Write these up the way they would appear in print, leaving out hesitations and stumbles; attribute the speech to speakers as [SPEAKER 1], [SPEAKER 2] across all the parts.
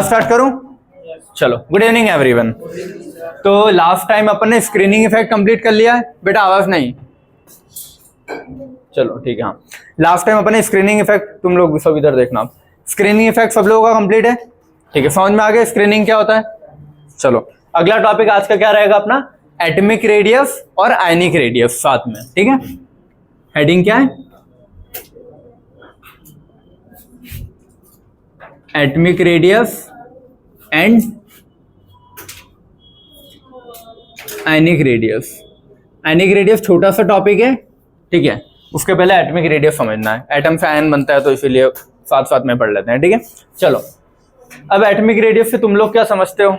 [SPEAKER 1] Start करूं? चलो, good evening everyone. तो लास्ट टाइम अपन ने स्क्रीनिंग इफेक्ट कंप्लीट कर लिया है बेटा, आवाज नहीं। चलो ठीक है। हाँ, लास्ट टाइम अपन ने स्क्रीनिंग इफेक्ट, तुम लोग सब इधर देखना, स्क्रीनिंग इफेक्ट सब लोगों का कंप्लीट है। ठीक है, समझ में आ गया स्क्रीनिंग क्या होता है। चलो अगला टॉपिक आज का क्या रहेगा अपना, एटॉमिक रेडियस और आयनिक रेडियस साथ में। ठीक है, हेडिंग क्या है, atomic radius and ionic radius. Ionic radius छोटा सा टॉपिक है, ठीक है, उसके पहले एटॉमिक रेडियस समझना है। एटम से आयन बनता है तो इसीलिए साथ साथ में पढ़ लेते हैं। ठीक है, चलो अब एटॉमिक रेडियस से तुम लोग क्या समझते हो,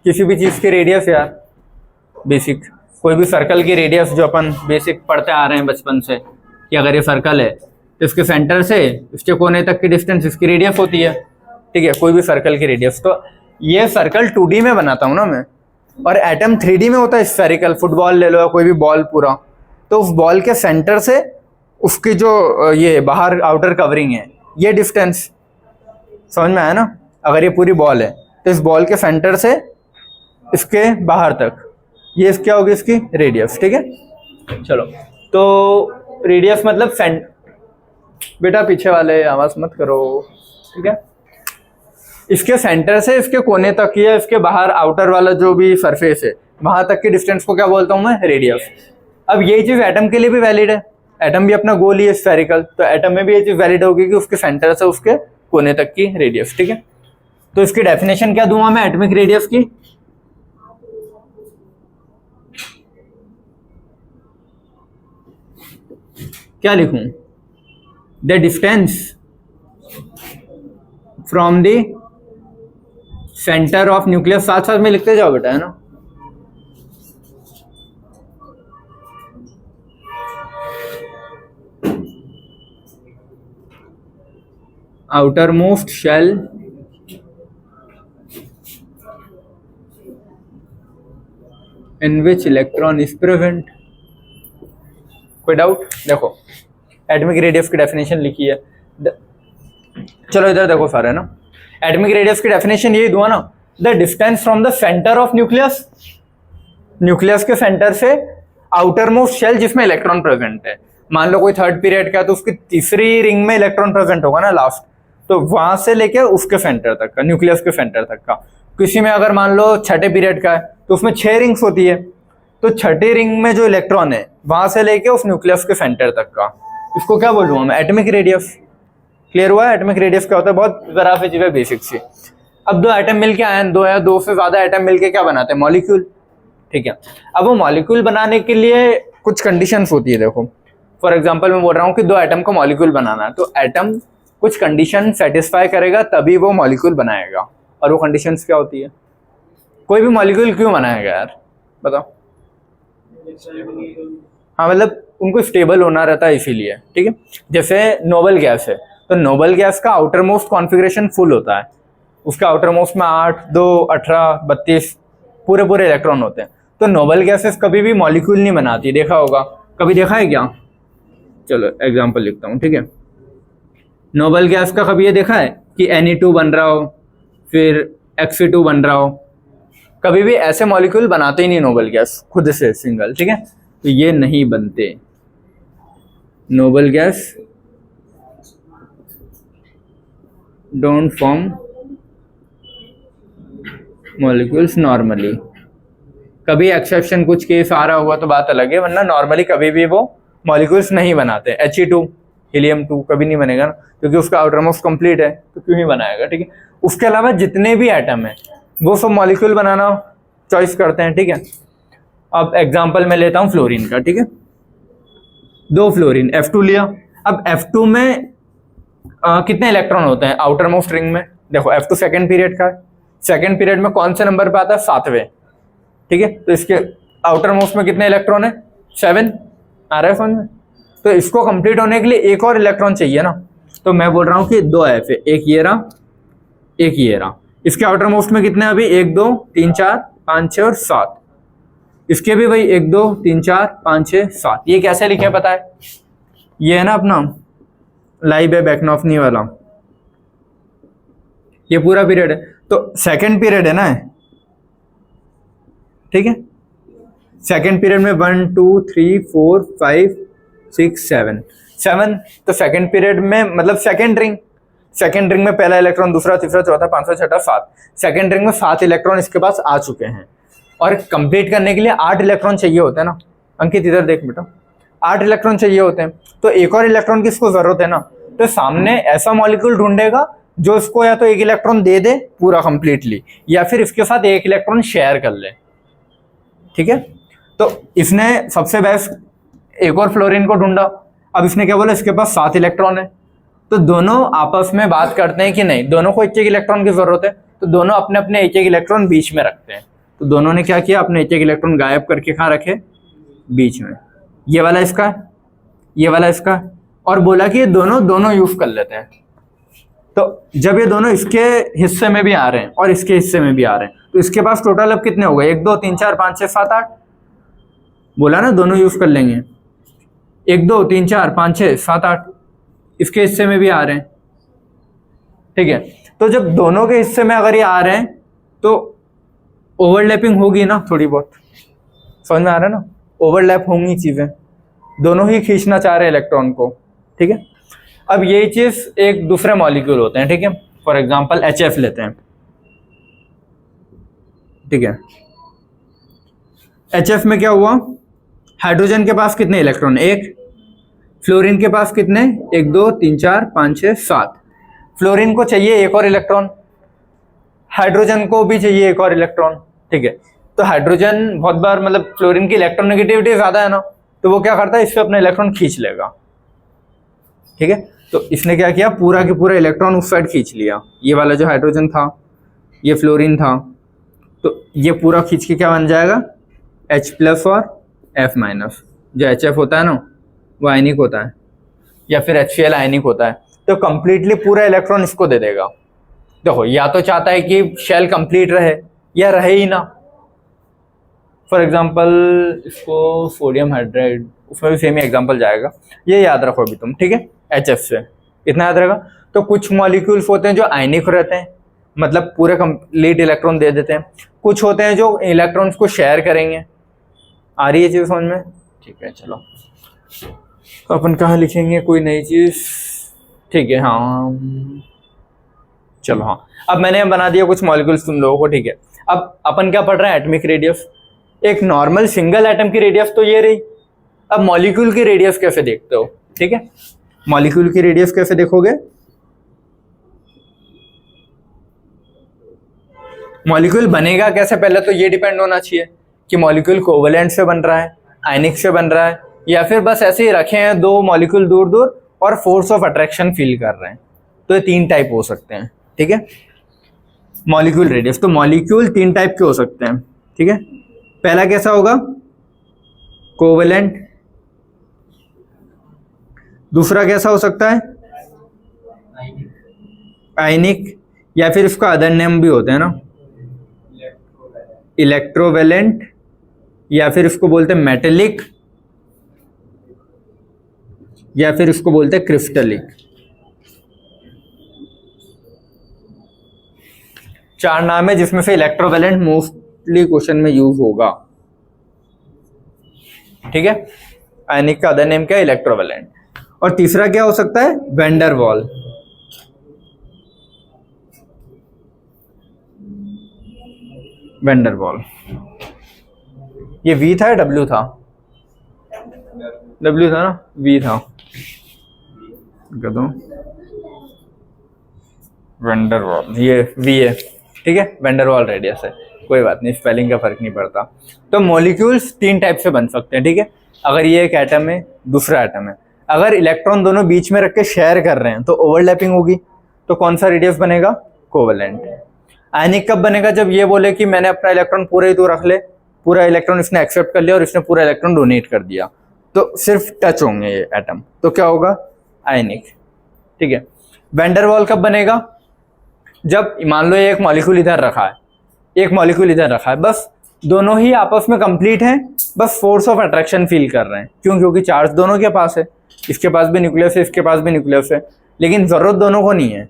[SPEAKER 1] किसी भी चीज की रेडियस यार, बेसिक कोई भी सर्कल की रेडियस जो अपन बेसिक पढ़ते आ रहे हैं बचपन से, कि अगर ये सर्कल है तो इसके सेंटर से इसके कोने तक की डिस्टेंस इसकी रेडियस होती है। ठीक है, कोई भी सर्कल की रेडियस। तो ये सर्कल 2D में बनाता हूं ना मैं, और एटम 3D में होता है स्फेरिकल। फुटबॉल ले लो या कोई भी बॉल पूरा, तो उस बॉल के सेंटर से उसकी जो ये बाहर आउटर कवरिंग है, ये डिस्टेंस समझ में आया ना। अगर ये पूरी बॉल है तो इस बॉल के सेंटर से इसके बाहर तक ये क्या होगी, इसकी रेडियस। ठीक है, चलो तो रेडियस मतलब बेटा पीछे वाले आवाज मत करो। ठीक है, इसके सेंटर से इसके कोने तक या इसके बाहर आउटर वाला जो भी सरफेस है वहां तक की डिस्टेंस को क्या बोलता हूं मैं, रेडियस। अब यही चीज एटम के लिए भी वैलिड है। एटम भी अपना गोल ही है स्फेरिकल, तो एटम में भी ये चीज वैलिड होगी कि उसके सेंटर से उसके कोने तक की रेडियस। ठीक है, तो इसकी डेफिनेशन क्या दूंगा मैं एटॉमिक रेडियस की, क्या लिखूं, the distance from the centre of nucleus. साथ साथ में लिखते जाओ बेटा, है ना। Outer most shell in which electron is present. कोई डाउट? देखो एटॉमिक रेडियस की डेफिनेशन लिखी है। चलो इधर देखो सारे ना, एटॉमिक रेडियस की डेफिनेशन यही दूंगा ना, the distance from the centre of nucleus, nucleus के सेंटर से आउटर मोस्ट शेल जिसमें इलेक्ट्रॉन प्रेजेंट है। मान लो कोई थर्ड पीरियड का, तो उसकी तीसरी रिंग में इलेक्ट्रॉन प्रेजेंट होगा ना लास्ट, तो वहां से लेके उसके सेंटर तक का, न्यूक्लियस के सेंटर तक का। किसी में अगर मान लो छठे पीरियड का है तो उसमें 6 रिंग्स होती है, तो छठी रिंग में जो इलेक्ट्रॉन है वहां से लेके उस न्यूक्लियस के सेंटर तक का, इसको क्या बोलूंगा मैं, एटॉमिक रेडियस। क्लियर हुआ? एटॉमिक रेडियस क्या होता है, बहुत जरा सी चीज है, बेसिक सी। अब दो एटम मिलके आए, दो या दो से ज्यादा एटम मिलके क्या बनाते हैं, मॉलिक्यूल। ठीक है, अब वो मॉलिक्यूल बनाने के लिए कुछ कंडीशंस होती है। देखो फॉर एग्जांपल मैं बोल रहा हूँ कि दो एटम को मॉलिक्यूल बनाना है, तो एटम कुछ कंडीशन सेटिस्फाई करेगा तभी वो मॉलिक्यूल बनाएगा। और वो कंडीशंस क्या होती है, कोई भी मॉलिक्यूल क्यों बनाएगा यार बताओ। हाँ, मतलब उनको स्टेबल होना रहता है इसीलिए। ठीक है, जैसे नोबल गैस है, तो नोबल गैस का आउटर मोस्ट कॉन्फ़िगरेशन फुल होता है, उसका आउटर मोस्ट में 8, 2, 18, 32 पूरे इलेक्ट्रॉन होते हैं। तो नोबल गैसेस कभी भी मॉलिक्यूल नहीं बनाती, देखा होगा, कभी देखा है क्या? चलो एग्जांपल लिखता हूँ। ठीक है, नोबल गैस का कभी ये देखा है कि Na2 बन रहा हो, फिर Xe2 बन रहा हो? कभी भी ऐसे मॉलिक्यूल बनाते ही नहीं नोबल गैस खुद से सिंगल। ठीक है, तो ये नहीं बनते noble gas, don't form molecules normally. कभी एक्सेप्शन कुछ केस आ रहा होगा तो बात अलग है, वरना नॉर्मली कभी भी वो मॉलिक्यूल्स नहीं बनाते। He2 हीलियम-2 कभी नहीं बनेगा ना, क्योंकि उसका आउटर मोस्ट कंप्लीट है, तो क्यों ही बनाएगा। ठीक है, उसके अलावा जितने भी एटम है वो सब मॉलिक्यूल बनाना चॉइस करते हैं। ठीक है, अब एग्जांपल मैं लेता हूँ फ्लोरीन का। ठीक है, 2 फ्लोरीन, F2 लिया। अब F2 में कितने इलेक्ट्रॉन होते हैं आउटर मोस्ट रिंग में? देखो F2 सेकेंड पीरियड का है, सेकेंड पीरियड में कौन से नंबर पे आता है, 7वें। ठीक है, तो इसके आउटर मोस्ट में कितने इलेक्ट्रॉन है, 7। आ रहा है समझ में? तो इसको कंप्लीट होने के लिए एक और इलेक्ट्रॉन चाहिए ना, तो मैं बोल रहा हूँ कि 2 F है, एक ये रहा, एक ये रहा। इसके आउटर मोस्ट में कितने अभी, 1, 2, 3, 4, 5, 6 और 7। इसके भी भाई 1, 2, 3, 4, 5, 6, 7। ये कैसे लिखे पता है, ये है ना अपना लाइबे-बेकनॉफ्नी वाला, ये पूरा पीरियड है, तो सेकंड पीरियड है ना, ठीक है। सेकंड पीरियड में 1 2 3 4 5 6 7 तो सेकंड पीरियड में मतलब सेकंड रिंग में पहला इलेक्ट्रॉन, दूसरा, तीसरा, चौथा, पांचवा, छठा, 7। सेकंड रिंग में 7 इलेक्ट्रॉन इसके पास आ चुके हैं, और कंप्लीट करने के लिए 8 इलेक्ट्रॉन चाहिए होते हैं ना। अंकित इधर देख बेटा, 8 इलेक्ट्रॉन चाहिए होते हैं, तो एक और इलेक्ट्रॉन की इसको जरूरत है ना। तो सामने ऐसा मॉलिक्यूल ढूंढेगा जो इसको या तो एक इलेक्ट्रॉन दे दे पूरा कंप्लीटली, या फिर इसके साथ एक इलेक्ट्रॉन शेयर कर ले, ठीक है। तो इसने सबसे बेस्ट एक और फ्लोरीन को ढूंढा। अब इसने क्या बोला, इसके पास 7 इलेक्ट्रॉन है, तो दोनों आपस में बात करते हैं कि नहीं, दोनों को एक एक इलेक्ट्रॉन की जरूरत है, तो दोनों अपने अपने एक एक इलेक्ट्रॉन बीच में रखते हैं। तो दोनों ने क्या किया, अपने एक एक इलेक्ट्रॉन गायब करके कहाँ रखे, बीच में। ये वाला इसका, ये वाला इसका, और बोला कि ये दोनों यूज कर लेते हैं। तो जब ये दोनों इसके हिस्से में भी आ रहे हैं और इसके हिस्से में भी आ रहे हैं, तो इसके पास टोटल अब कितने हो गए, 1 2 3 4 5 6 7 8। बोला ना दोनों यूज कर लेंगे, 1 2 3 4 5 6 7 8 इसके हिस्से में भी आ रहे हैं, ठीक है। तो जब दोनों के हिस्से में अगर ये आ रहे हैं तो ओवरलैपिंग होगी ना, थोड़ी बहुत, समझ में आ रहा है ना, ओवरलैप होंगी चीजें, दोनों ही खींचना चाह रहे हैं इलेक्ट्रॉन को, ठीक है। अब ये चीज एक दूसरे मॉलिक्यूल होते हैं, ठीक है। फॉर एग्जांपल HF लेते हैं, ठीक है। HF में क्या हुआ, हाइड्रोजन के पास कितने इलेक्ट्रॉन, 1। फ्लोरीन के पास कितने, 1 2 3 4 5 6 7। फ्लोरीन को चाहिए एक और इलेक्ट्रॉन, हाइड्रोजन को भी चाहिए एक और इलेक्ट्रॉन, ठीक है। तो हाइड्रोजन बहुत बार मतलब फ्लोरीन की इलेक्ट्रोनेगेटिविटी ज्यादा है ना, तो वो क्या करता है, इससे अपना इलेक्ट्रॉन खींच लेगा, ठीक है। तो इसने क्या किया, पूरा के पूरा इलेक्ट्रॉन उस साइड खींच लिया। ये वाला जो हाइड्रोजन था, ये फ्लोरीन था, तो ये पूरा खींच के क्या बन जाएगा, H+ और F-। जो HF होता है ना वो आयनिक होता है, या फिर HCl आयनिक होता है। तो कंप्लीटली पूरा इलेक्ट्रॉन इसको दे देगा। देखो, या तो चाहता है कि शेल कंप्लीट रहे या रहे ही ना। फॉर एग्जांपल इसको सोडियम हाइड्राइड, उसमें भी सेम ही एग्जांपल जाएगा, ये याद रखो अभी तुम, ठीक है। HF से इतना याद रहेगा। तो कुछ मॉलिक्यूल्स होते हैं जो आयनिक रहते हैं, मतलब पूरे कंप्लीट इलेक्ट्रॉन दे देते हैं। कुछ होते हैं जो इलेक्ट्रॉन्स को शेयर करेंगे। आ रही है चीज समझ में, ठीक है। चलो तो अपन कहाँ लिखेंगे कोई नई चीज, ठीक है। हाँ चलो, हाँ अब मैंने बना दिया कुछ मॉलिक्यूल्स तुम लोगों को, ठीक है। अब अपन क्या पढ़ रहे हैं, एटॉमिक रेडियस। एक नॉर्मल सिंगल एटम की रेडियस तो ये रही, अब मॉलिक्यूल की रेडियस कैसे देखते हो, ठीक है। मॉलिक्यूल की रेडियस कैसे देखोगे, मॉलिक्यूल बनेगा कैसे, पहले तो ये डिपेंड होना चाहिए कि मॉलिक्यूल कोवेलेंट से बन रहा है, आयनिक से बन रहा है, या फिर बस ऐसे ही रखे हैं दो मॉलिक्यूल दूर दूर और फोर्स ऑफ अट्रैक्शन फील कर रहे हैं। तो ये 3 टाइप हो सकते हैं, ठीक है। मॉलिक्यूल रेडियस, तो मॉलिक्यूल 3 टाइप के हो सकते हैं, ठीक है। पहला कैसा होगा, कोवेलेंट। दूसरा कैसा हो सकता है, आयनिक, या फिर इसका अदर नेम भी होता है ना, इलेक्ट्रोवेलेंट, या फिर इसको बोलते हैं मेटेलिक, या फिर इसको बोलते हैं क्रिस्टलिक। 4 नाम है जिसमें से इलेक्ट्रोवेलेंट मोस्टली क्वेश्चन में यूज होगा, ठीक है। आयनिक का अदर नेम क्या है, इलेक्ट्रोवेलेंट। और तीसरा क्या हो सकता है, वैन डर वाल। वैन डर वाल, ये V था या W था, W था ना, V था, वैन डर वाल, ये V है, ठीक है। वैन डर वाल रेडियस है, कोई बात नहीं, स्पेलिंग का फर्क नहीं पड़ता। तो मॉलिक्यूल्स 3 टाइप से बन सकते हैं, ठीक है। अगर ये एक एटम है, दूसरा एटम है, अगर इलेक्ट्रॉन दोनों बीच में रख के शेयर कर रहे हैं तो ओवरलैपिंग होगी, तो कौन सा रेडियस बनेगा, कोवेलेंट। आयनिक कब बनेगा, जब ये बोले कि मैंने अपना इलेक्ट्रॉन पूरा ही तू रख ले, पूरा इलेक्ट्रॉन इसने एक्सेप्ट कर लिया और इसने पूरा इलेक्ट्रॉन डोनेट कर दिया, तो सिर्फ टच होंगे ये एटम, तो क्या होगा, आयनिक, ठीक है। वैन डर वाल कब बनेगा, जब मान लो एक मॉलिक्यूल इधर रखा है, एक मॉलिक्यूल इधर रखा है, बस दोनों ही आपस में कंप्लीट हैं, बस फोर्स ऑफ अट्रैक्शन फील कर रहे हैं। क्यों, क्योंकि चार्ज दोनों के पास है, इसके पास भी न्यूक्लियस है, इसके पास भी न्यूक्लियस है, लेकिन जरूरत दोनों को नहीं है।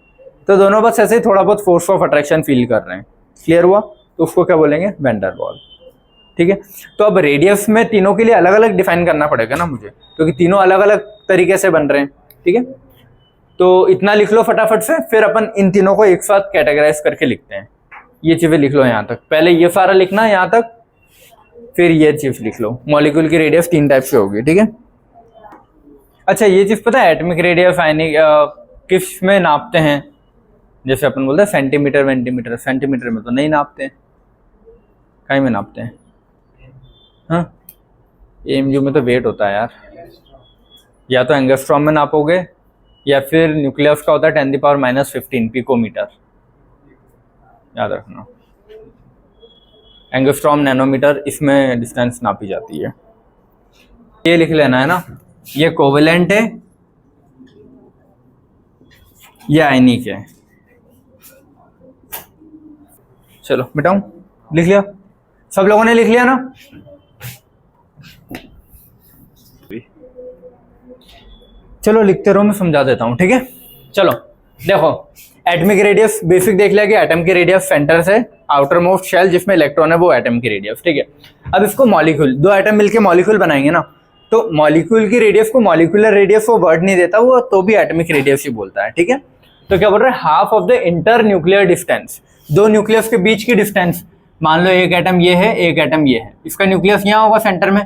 [SPEAKER 1] तो दोनों बस ऐसे ही थोड़ा बहुत फोर्स ऑफ अट्रैक्शन फील कर रहे हैं। क्लियर हुआ? तो उसको क्या बोलेंगे? वैन डर वाल। ठीक है, तो अब रेडियस में तीनों के लिए अलग अलग डिफाइन करना पड़ेगा ना मुझे, क्योंकि तीनों अलग अलग तरीके से बन रहे हैं। ठीक है, तो इतना लिख लो फटाफट से, फिर अपन इन तीनों को एक साथ कैटेगराइज करके लिखते हैं। ये चीजें लिख लो यहाँ तक, पहले ये सारा लिखना है यहाँ तक, फिर ये चीज लिख लो। मॉलिक्यूल की रेडियस 3 टाइप से होगी। ठीक है, अच्छा ये चीज पता है एटॉमिक रेडियस आयनिक किस में नापते हैं? जैसे अपन बोलते हैं सेंटीमीटर वेंटीमीटर, सेंटीमीटर में तो नहीं नापते हैं, कहीं में नापते हैं? हाँ, एमयू में तो वेट होता है यार, या तो एंगस्ट्रॉम में नापोगे या फिर न्यूक्लियस का होता है 10⁻⁻15 पिकोमीटर, याद रखना। एंगस्ट्रॉम नैनोमीटर, इसमें डिस्टेंस नापी जाती है। ये लिख लेना है ना, ये कोवेलेंट है, ये आयनिक है। चलो मिटाऊं, लिख लिया? सब लोगों ने लिख लिया ना? चलो लिखते रहो, मैं समझा देता हूं। ठीक है, चलो देखो, एटॉमिक रेडियस बेसिक देख लिया कि एटम की रेडियस सेंटर से आउटर मोस्ट शेल जिसमें इलेक्ट्रॉन है वो एटम की रेडियस। ठीक है, अब इसको मॉलिक्यूल, दो एटम मिलके मॉलिक्यूल बनाएंगे ना, तो मॉलिक्यूल की रेडियस को मॉलिक्यूलर रेडियस वो वर्ड नहीं देता, वो तो भी एटॉमिक रेडियस ही बोलता है। ठीक है, तो क्या बोल रहा है? Half of the inter nuclear distance, दो न्यूक्लियस के बीच की डिस्टेंस। मान लो एक एटम ये है, एक एटम ये है, इसका न्यूक्लियस यहाँ होगा सेंटर में,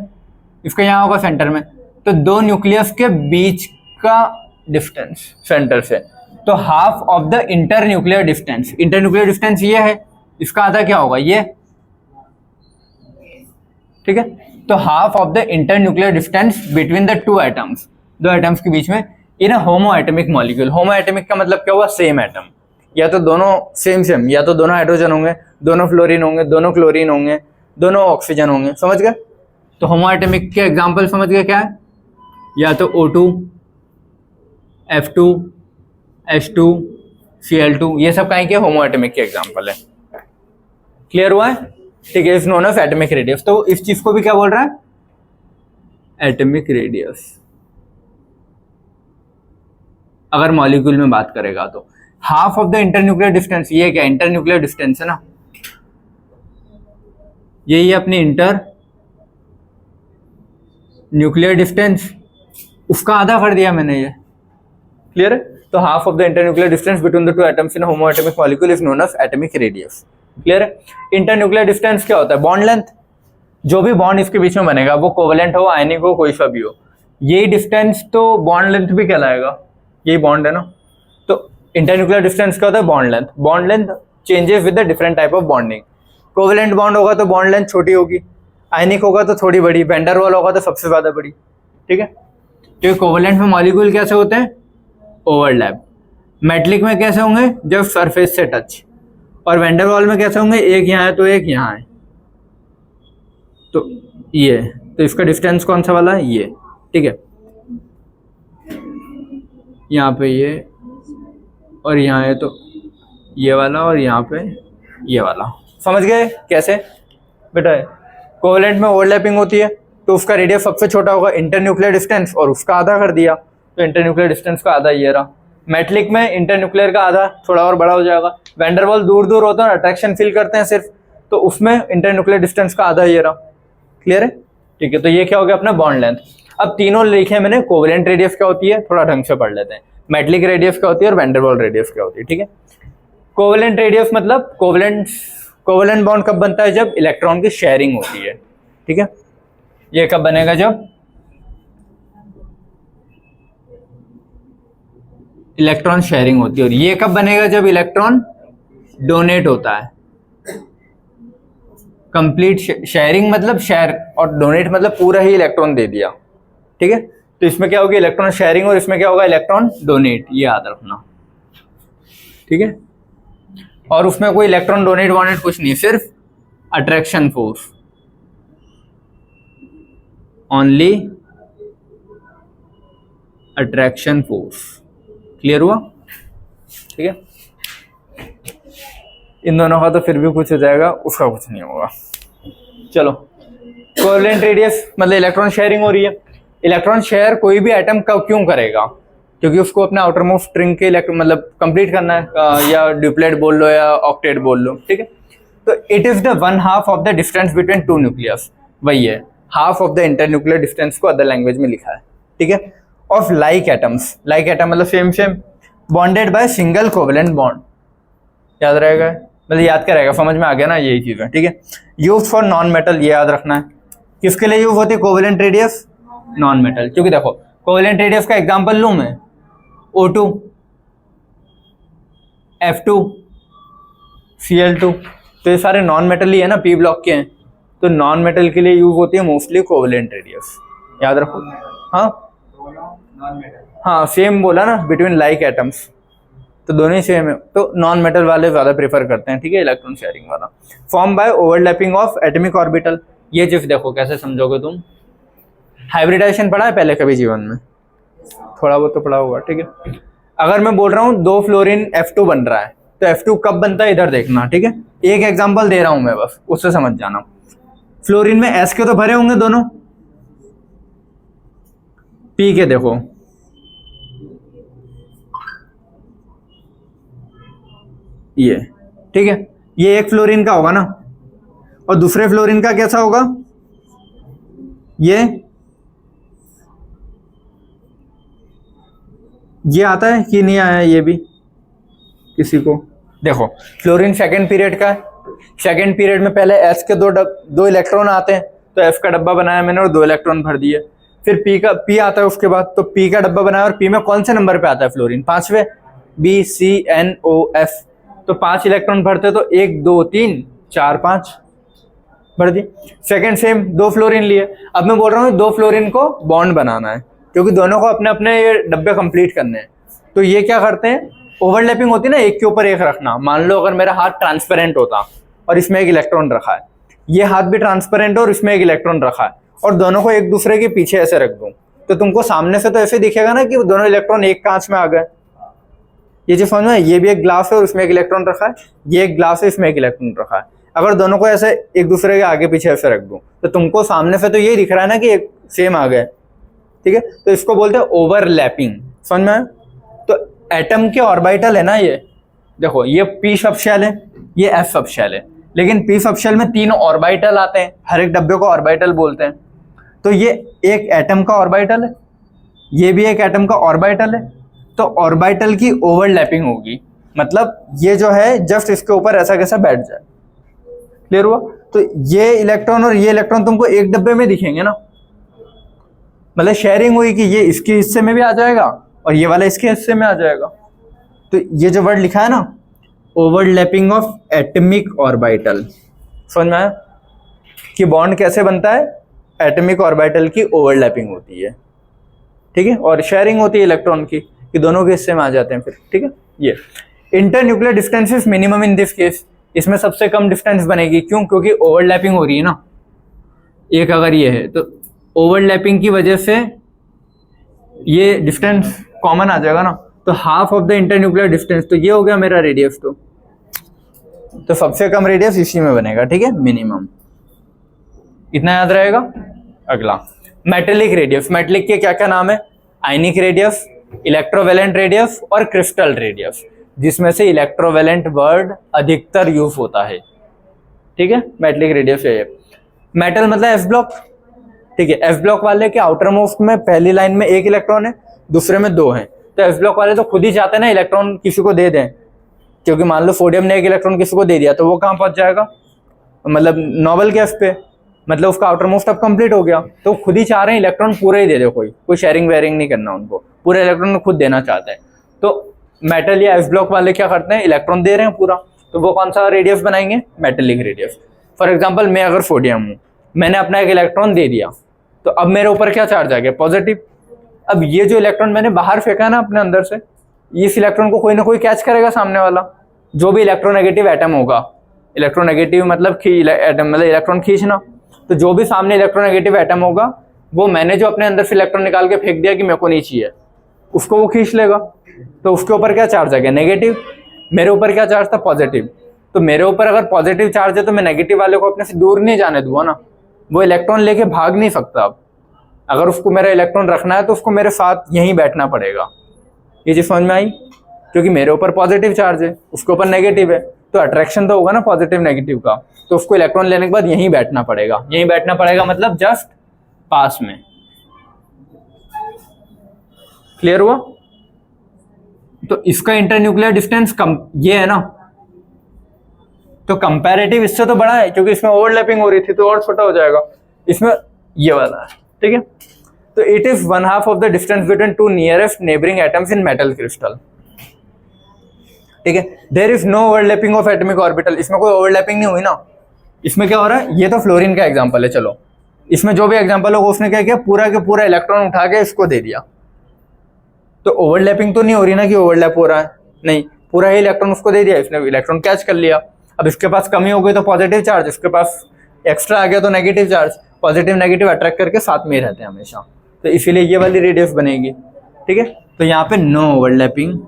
[SPEAKER 1] इसका यहाँ होगा सेंटर में, तो दो न्यूक्लियस के बीच का डिस्टेंस सेंटर से, तो half of the inter nuclear distance. Inter nuclear distance ये है, इसका आधा क्या होगा? ये। ठीक है, तो half of the inter nuclear distance between the two atoms, दो एटम्स के बीच में, इन अ होमो एटमिक मॉलिक्यूल। होमो एटमिक का मतलब क्या हुआ? सेम एटम, या तो दोनों सेम, या तो दोनों हाइड्रोजन होंगे, दोनों फ्लोरीन होंगे, दोनों क्लोरीन होंगे, दोनों ऑक्सीजन होंगे। समझ गए? तो होमो एटमिक के एग्जाम्पल समझ गए क्या है? या तो O2, F2, H2, Cl2, ये सब कहीं के होमो एटमिक के एग्जाम्पल है। क्लियर हुआ है? ठीक है, is known of atomic radius. तो इस चीज को भी क्या बोल रहा है? Atomic radius. अगर मॉलिक्यूल में बात करेगा तो half of the internuclear distance, ये क्या? इंटरन्यूक्लियर डिस्टेंस है ना, यही है अपनी इंटर न्यूक्लियर डिस्टेंस, उसका आधा कर दिया मैंने ये। क्लियर है? तो half of the internuclear distance between the two atoms in homo atomic molecule is known of atomic radius. Clear है? इंटरन्यूक्लियर डिस्टेंस क्या होता है? Bond length. जो भी बॉन्ड इसके बीच में बनेगा, वो कोवेलेंट हो, आयनिक हो, कोई सा भी हो, यही डिस्टेंस तो बॉन्ड लेंथ भी कहलाएगा। यही बॉन्ड है ना, तो इंटरन्यूक्लियर डिस्टेंस क्या होता है? Bond length. Bond length changes with the different type of bonding. Covalent bond होगा तो बॉन्ड लेंथ छोटी होगी, आयनिक होगा तो थोड़ी बड़ी, वैन डर वाल होगा तो सबसे ज्यादा बड़ी। ठीक है, तो कोवेलेंट में मॉलिक्यूल कैसे होते हैं? ओवरलैप। मेटलिक में कैसे होंगे? जब सरफेस से टच। और वैन डर वाल में कैसे होंगे? एक यहाँ है तो एक यहाँ है, तो ये, तो इसका डिस्टेंस कौन सा वाला है? ये। ठीक है, यहाँ पे ये और यहाँ है तो ये वाला, और यहाँ पे ये वाला। समझ गए कैसे बेटा? कोवेलेंट में ओवरलैपिंग होती है तो उसका रेडियस सबसे छोटा होगा इंटरन्यूक्लियर डिस्टेंस, और उसका आधा कर दिया तो इंटरन्यूक्लियर डिस्टेंस का आधा ये रहा। मेटलिक में इंटरन्यूक्लियर का आधा थोड़ा और बड़ा हो जाएगा। वैन डर वाल दूर दूर होता है, अट्रैक्शन फील करते हैं सिर्फ, तो उसमें इंटरन्यूक्लियर डिस्टेंस का आधा ये रहा। क्लियर है? ठीक है, तो ये क्या हो गया अपना? Bond length. अब तीनों लिखे मैंने। कोवेलेंट रेडियस क्या होती है, थोड़ा ढंग से पढ़ लेते हैं। मेटलिक रेडियस क्या होती है और वैन डर वाल रेडियस क्या होती है। ठीक है, कोवेलेंट रेडियस मतलब कोवेलेंट बॉन्ड कब बनता है? जब इलेक्ट्रॉन की शेयरिंग होती है। ठीक है, ये कब बनेगा? जब इलेक्ट्रॉन शेयरिंग होती है। और ये कब बनेगा? जब इलेक्ट्रॉन डोनेट होता है। कंप्लीट शेयरिंग मतलब शेयर, और डोनेट मतलब पूरा ही इलेक्ट्रॉन दे दिया। ठीक है, तो इसमें क्या होगी? इलेक्ट्रॉन शेयरिंग, और इसमें क्या होगा? Electron donate. ये याद रखना। ठीक है, और उसमें कोई इलेक्ट्रॉन डोनेट वोनेट कुछ नहीं, सिर्फ attraction force only, attraction force. Clear हुआ? ठीक है, इन दोनों का तो फिर भी कुछ हो जाएगा, उसका कुछ नहीं होगा। चलो, कोवेलेंट रेडियस मतलब इलेक्ट्रॉन शेयरिंग हो रही है। इलेक्ट्रॉन शेयर कोई भी एटम कब क्यों करेगा? क्योंकि उसको अपने आउटर मोस्ट स्ट्रिंग के मतलब कंप्लीट करना है, या ड्यूप्लेट बोल लो या ऑक्टेट बोल लो, ठीक है। तो it is the 1/2 of the distance between two nucleus, वही है, half of the internuclear distance को अदर लैंग्वेज में लिखा है, ठीक है। Of like atoms, like atom मतलब same same, bonded by single covalent bond, याद रहेगा, मतलब याद क्या रहेगा, समझ में आ गया ना, यही चीज है, ठीक है। यूज फॉर नॉन मेटल, ये याद रखना है, किसके लिए यूज होती है कोवेलेंट रेडियस, नॉन मेटल, क्योंकि देखो कोवेलेंट रेडियस का एग्जांपल लूं मैं, O2, F2, Cl2, तो ये सारे नॉन मेटल ही है ना, पी ब्लॉक के हैं, तो नॉन मेटल के लिए यूज होती है मोस्टली कोवेलेंट रेडियस, याद रखो। हाँ सेम बोला ना, बिटवीन लाइक एटम्स, तो दोनों ही सेम है, तो नॉन मेटल वाले ज्यादा प्रेफर करते हैं, ठीक है, इलेक्ट्रॉन शेयरिंग वाला। Form by overlapping of atomic orbital, ये चीज देखो कैसे समझोगे तुम, हाइब्रिडाइजेशन पढ़ा है पहले कभी जीवन में, थोड़ा बहुत तो पढ़ा होगा, ठीक है। अगर मैं बोल रहा हूँ 2 फ्लोरीन F2 बन रहा है, तो F2 कब बनता है इधर देखना, ठीक है, एक एग्जांपल दे रहा हूं मैं बस, उससे समझ जाना। फ्लोरीन में S के तो भरे होंगे दोनों, P के देखो, ये, ठीक है, ये एक फ्लोरीन का होगा ना, और दूसरे फ्लोरीन का कैसा होगा, ये आता है कि नहीं आया, ये भी किसी को, देखो फ्लोरीन सेकंड पीरियड का है, सेकंड पीरियड में पहले S के दो इलेक्ट्रॉन आते हैं, तो F का डब्बा बनाया मैंने और 2 इलेक्ट्रॉन भर दिए, फिर P आता है उसके बाद, तो P का डब्बा बनाया, और P में कौन से नंबर पे आता है फ्लोरीन, 5वें, BCNOF, तो 5 इलेक्ट्रॉन भरते तो 1 2 3 4 5 भर दिए। सेकंड सेम 2 फ्लोरीन लिए, अब मैं बोल रहा हूँ 2 फ्लोरीन को बॉन्ड बनाना है, क्योंकि दोनों को अपने अपने ये डब्बे कंप्लीट करने हैं, तो ये क्या करते हैं, ओवरलैपिंग होती है ना, एक के ऊपर एक रखना। मान लो अगर मेरा हाथ ट्रांसपेरेंट होता और इसमें एक इलेक्ट्रॉन रखा है, ये हाथ भी ट्रांसपेरेंट और इसमें एक इलेक्ट्रॉन रखा है, और दोनों को एक दूसरे के पीछे ऐसे रख दूं, तो तुमको सामने से तो ऐसे दिखेगा ना कि दोनों इलेक्ट्रॉन एक कांच में आ गए। ये जो समझ में, ये भी एक ग्लास है और इसमें एक इलेक्ट्रॉन रखा है, ये एक ग्लास है, इसमें एक इलेक्ट्रॉन रखा है। अगर दोनों को ऐसे एक दूसरे के आगे पीछे ऐसे रख दूं, तो तुमको सामने से तो ये दिख रहा है ना कि एक सेम आ गए, ठीक है, तो इसको बोलते हैं ओवरलैपिंग, समझ में आया। तो एटम के ऑर्बिटल है ना, ये देखो, ये p सबशेल है, ये s सबशेल है, लेकिन p सबशेल में 3 ऑर्बिटल आते हैं, हर एक डब्बे को ऑर्बिटल बोलते हैं, तो ये एक एटम का ऑर्बिटल है, ये भी एक एटम का ऑर्बिटल है, तो ऑर्बिटल की ओवरलैपिंग होगी, मतलब ये जो है जस्ट इसके ऊपर ऐसा कैसा बैठ जाए, क्लियर हुआ। तो ये इलेक्ट्रॉन और ये इलेक्ट्रॉन तुमको एक डब्बे में दिखेंगे ना, मतलब शेयरिंग हुई कि ये इसके हिस्से में भी आ जाएगा और ये वाला इसके हिस्से में आ जाएगा। तो ये जो वर्ड लिखा है ना, ओवरलैपिंग ऑफ एटॉमिक ऑर्बिटल, समझ में आया कि बॉन्ड कैसे बनता है, एटॉमिक ऑर्बिटल की ओवरलैपिंग होती है, ठीक है, और शेयरिंग होती है इलेक्ट्रॉन की कि दोनों के हिस्से में आ जाते हैं फिर, ठीक है। ये internuclear distance is minimum in this case, इसमें सबसे कम डिस्टेंस बनेगी, क्यों, क्योंकि ओवरलैपिंग हो रही है ना, एक अगर ये है तो ओवरलैपिंग की वजह से ये डिस्टेंस कॉमन आ जाएगा ना, तो half of the internuclear distance, तो ये हो गया मेरा रेडियस, तो सबसे कम रेडियस इसी में बनेगा, ठीक है, मिनिमम, इतना याद रहेगा। अगला मेटेलिक रेडियस, मेटेलिक के क्या क्या नाम है, आयनिक रेडियस, इलेक्ट्रोवेलेंट रेडियस और क्रिस्टल रेडियस, जिसमें से इलेक्ट्रोवेलेंट वर्ड अधिकतर यूज होता है, ठीक है। मेटेलिक रेडियस है, मेटल मतलब एस ब्लॉक, ठीक है, एस ब्लॉक वाले के आउटर मोस्ट में पहली लाइन में 1 इलेक्ट्रॉन है, दूसरे में 2 है, तो एस ब्लॉक वाले तो खुद ही चाहते हैं ना इलेक्ट्रॉन किसी को दे दें, क्योंकि मान लो सोडियम ने 1 इलेक्ट्रॉन किसी को दे दिया तो वो कहाँ पहुंच जाएगा, मतलब नोबल गैस पे, मतलब उसका आउटर मोस्ट अब कंप्लीट हो गया, तो खुद ही चाह रहे हैं इलेक्ट्रॉन पूरे ही दे दे, कोई शेयरिंग वेयरिंग नहीं करना उनको, पूरे इलेक्ट्रॉन खुद देना चाहते हैं। तो मेटल या एस ब्लॉक वाले क्या करते हैं, इलेक्ट्रॉन दे रहे हैं पूरा, तो वो कौन सा रेडियस बनाएंगे, मेटेलिक रेडियस। फॉर एग्जाम्पल मैं अगर सोडियम हूँ, मैंने अपना एक इलेक्ट्रॉन दे दिया, तो अब मेरे ऊपर क्या चार्ज आ गया, पॉजिटिव। अब ये जो इलेक्ट्रॉन मैंने बाहर फेंका ना अपने अंदर से, इस इलेक्ट्रॉन को कोई ना कोई कैच करेगा सामने वाला, जो भी इलेक्ट्रोनेगेटिव एटम होगा, इलेक्ट्रोनेगेटिव मतलब एटम मतलब इलेक्ट्रॉन खींचना, तो जो भी सामने इलेक्ट्रोनेगेटिव एटम होगा, वो मैंने जो अपने अंदर से इलेक्ट्रॉन निकाल के फेंक दिया कि मेरे को नहीं चाहिए, उसको वो खींच लेगा, तो उसके ऊपर क्या चार्ज आ गया, नेगेटिव। मेरे ऊपर क्या चार्ज था, पॉजिटिव, तो मेरे ऊपर अगर पॉजिटिव चार्ज है तो मैं नेगेटिव वाले को अपने से दूर नहीं जाने दूंगा ना, वो इलेक्ट्रॉन लेके भाग नहीं सकता। अब अगर उसको मेरा इलेक्ट्रॉन रखना है तो उसको मेरे साथ यहीं बैठना पड़ेगा, ये चीज समझ में आई? क्योंकि मेरे ऊपर पॉजिटिव चार्ज है, उसके ऊपर नेगेटिव है, तो अट्रैक्शन तो होगा ना पॉजिटिव नेगेटिव का, तो उसको इलेक्ट्रॉन लेने के बाद यहीं बैठना पड़ेगा। यहीं बैठना पड़ेगा मतलब जस्ट पास में। क्लियर हुआ? तो इसका इंटरन्यूक्लियर डिस्टेंस कम ये है ना, तो कंपैरेटिव इससे तो बड़ा है, क्योंकि इसमें ओवरलैपिंग हो रही थी तो और छोटा हो जाएगा, इसमें ये वाला है। ठीक है, तो it is 1/2 of the distance between two nearest neighbouring atoms in metal crystal. ठीक है, there is no overlapping of atomic orbital, इसमें कोई ओवरलैपिंग नहीं हुई ना। इसमें क्या हो रहा है, ये तो फ्लोरीन का एग्जांपल है, चलो इसमें जो भी एग्जांपल होगा उसने क्या किया, पूरा के पूरा इलेक्ट्रॉन उठा के इसको दे दिया, तो ओवरलैपिंग तो नहीं हो रही ना कि ओवरलैप हो रहा है, नहीं, पूरा ही इलेक्ट्रॉन उसको दे दिया, इसने इलेक्ट्रॉन कैच कर लिया। अब इसके पास कमी हो गई तो पॉजिटिव चार्ज, इसके पास एक्स्ट्रा आ गया तो negative charge, positive negative attract करके साथ में ही रहते हैं हमेशा, तो इसीलिए ये वाली रेडियस बनेगी। ठीक है, तो यहाँ पे नो ओवरलैपिंग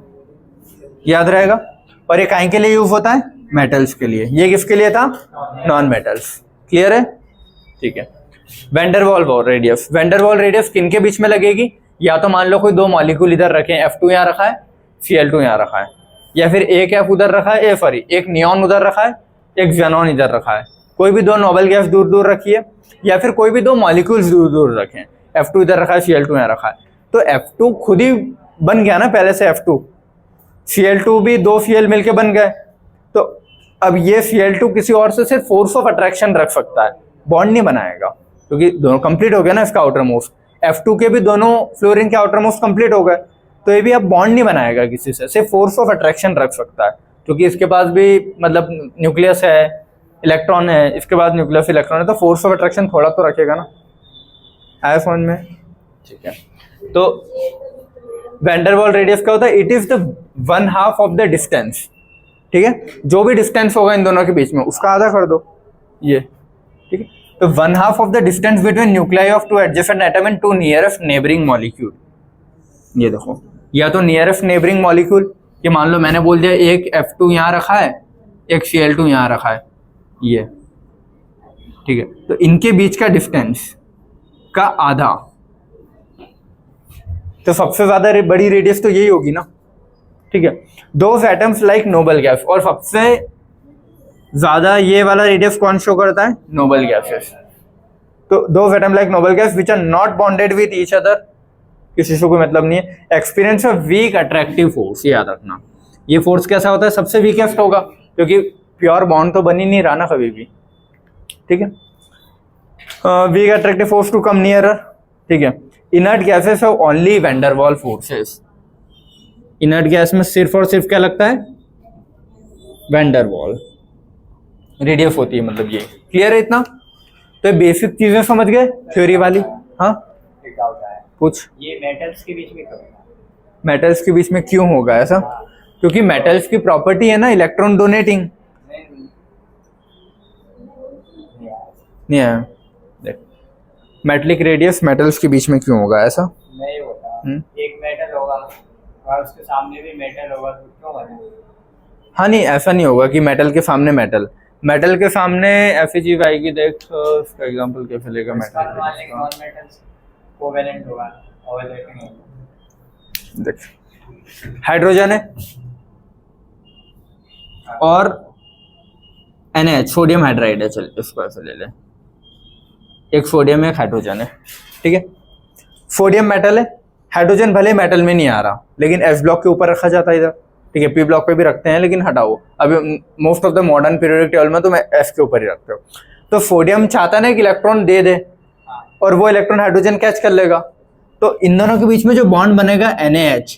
[SPEAKER 1] याद रहेगा। और ये काहे के लिए यूज होता है, मेटल्स के लिए, ये किसके लिए था, नॉन मेटल्स। क्लियर है? ठीक है, वैंडरवाल रेडियस, वैंडरवाल रेडियस किन के बीच में लगेगी, या तो मान लो कोई दो मॉलिक्यूल इधर रखे हैं, F2 यहाँ रखा है, Cl2 यहाँ रखा है, या फिर एक F उधर रखा है, सॉरी एक नियॉन उधर रखा है, एक ज़ेनॉन इधर रखा है, कोई भी दो नोबल गैस दूर दूर रखी है, या फिर कोई भी दो मॉलिक्यूल्स दूर दूर रखे हैं, F2 इधर रखा है, Cl2 यहाँ रखा है, तो F2 खुद ही बन गया ना पहले से F2, Cl2 भी दो Cl मिलके बन गए, तो अब ये Cl2 किसी और से सिर्फ फोर्स ऑफ अट्रैक्शन रख सकता है, बॉन्ड नहीं बनाएगा, क्योंकि दोनों कंप्लीट हो गया ना इसका आउटर मोस्ट, F2 के भी दोनों फ्लोरीन के आउटर मोस्ट कंप्लीट हो गए, तो ये भी अब बॉन्ड नहीं बनाएगा किसी से, सिर्फ फोर्स ऑफ अट्रैक्शन रख सकता है, क्योंकि इसके पास भी मतलब न्यूक्लियस है, इलेक्ट्रॉन है, इसके बाद न्यूक्लियस इलेक्ट्रॉन है, तो फोर्स ऑफ अट्रैक्शन थोड़ा तो रखेगा ना। आया समझ में? ठीक है, तो वैंडरवाल रेडियस क्या होता है, it is the 1/2 of the distance. ठीक है, जो भी डिस्टेंस होगा इन दोनों के बीच में उसका आधा कर दो ये। ठीक है, तो 1/2 of the distance between nuclei of two adjacent atom and two nearest neighbouring molecule. ये देखो, या तो नियरेस्ट नेबरिंग मॉलिक्यूल, कि मान लो मैंने बोल दिया एक F2 यहाँ रखा है, एक Cl2 यहाँ रखा है, ये ठीक है, तो इनके बीच का डिस्टेंस का आधा, तो सबसे ज्यादा बड़ी रेडियस तो यही होगी ना। ठीक है, those atoms like noble gas, और सबसे ज्यादा ये वाला रेडियस कौन शो करता है, नोबल गैसेस। तो those atom like noble gas which are not bonded with each other, किसी से कोई मतलब नहीं है, experience a weak attractive force. ये याद रखना, ये फोर्स कैसा होता है, सबसे वीकेस्ट होगा, क्योंकि प्योर बॉन्ड तो बन ही नहीं रहा ना कभी भी। ठीक है, weak attractive force to come nearer. ठीक है, inert gases have only van der Waals forces. Inert gas में सिर्फ और सिर्फ क्या लगता है, वैंडरवाल रेडियस होती है, मतलब ये क्लियर है इतना। तो बेसिक चीजें समझ गए थ्योरी वाली। हाँ कुछ,
[SPEAKER 2] ये मेटल्स के बीच में क्यों?
[SPEAKER 1] मेटल्स के बीच में क्यों होगा ऐसा? क्योंकि मेटल्स की प्रॉपर्टी है ना इलेक्ट्रॉन डोनेटिंग। नहीं है, देख मेटलिक रेडियस मेटल्स के बीच में क्यों होगा ऐसा?
[SPEAKER 2] नहीं होता। एक मेटल होगा और उसके सामने भी मेटल होगा तो क्यों बना?
[SPEAKER 1] हाँ नहीं, ऐसा नहीं होगा कि मेटल के सामने मेटल, मेटल के सामने ऐसी चीज आएगी। देख उसका एग्जांपल कैसे लेगा मेटल,
[SPEAKER 2] नॉन मेटल्स कोवेलेंट होगा, ओवरलैपिंग होगा।
[SPEAKER 1] देख हाइड्रोजन है और NH सोडियम हाइड्राइड है, चल इसको ऐसे ले ले, एक सोडियम है, एक हाइड्रोजन है। ठीक है, सोडियम मेटल है, हाइड्रोजन भले मेटल में नहीं आ रहा लेकिन S ब्लॉक के ऊपर रखा जाता है इधर। ठीक है, P ब्लॉक पे भी रखते हैं लेकिन हटाओ, अभी most of the modern periodic table में तो मैं S के ऊपर ही रखते हो। तो सोडियम चाहता ना कि इलेक्ट्रॉन दे दे और वो इलेक्ट्रॉन हाइड्रोजन कैच कर लेगा, तो इन दोनों के बीच में जो बॉन्ड बनेगा NaH,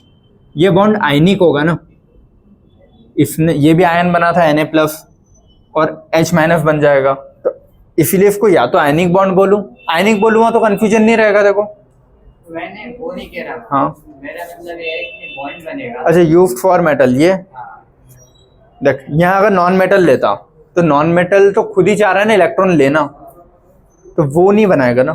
[SPEAKER 1] ये बॉन्ड आयनिक होगा ना, इसने ये भी आयन बना था Na+ और H- बन जाएगा, तो इसीलिए इसको या तो आयनिक बॉन्ड बोलूं, आयनिक बोलूंगा तो कंफ्यूजन नहीं रहेगा। देखो
[SPEAKER 2] मैंने वो नहीं कह रहा,
[SPEAKER 1] हाँ
[SPEAKER 2] मेरा मतलब ये है कि बॉन्ड बनेगा।
[SPEAKER 1] अच्छा, यूज्ड फॉर मेटल, ये देख यहाँ अगर नॉन मेटल लेता तो नॉन मेटल तो खुद ही चाह रहा है ना इलेक्ट्रॉन लेना, तो वो नहीं बनाएगा ना।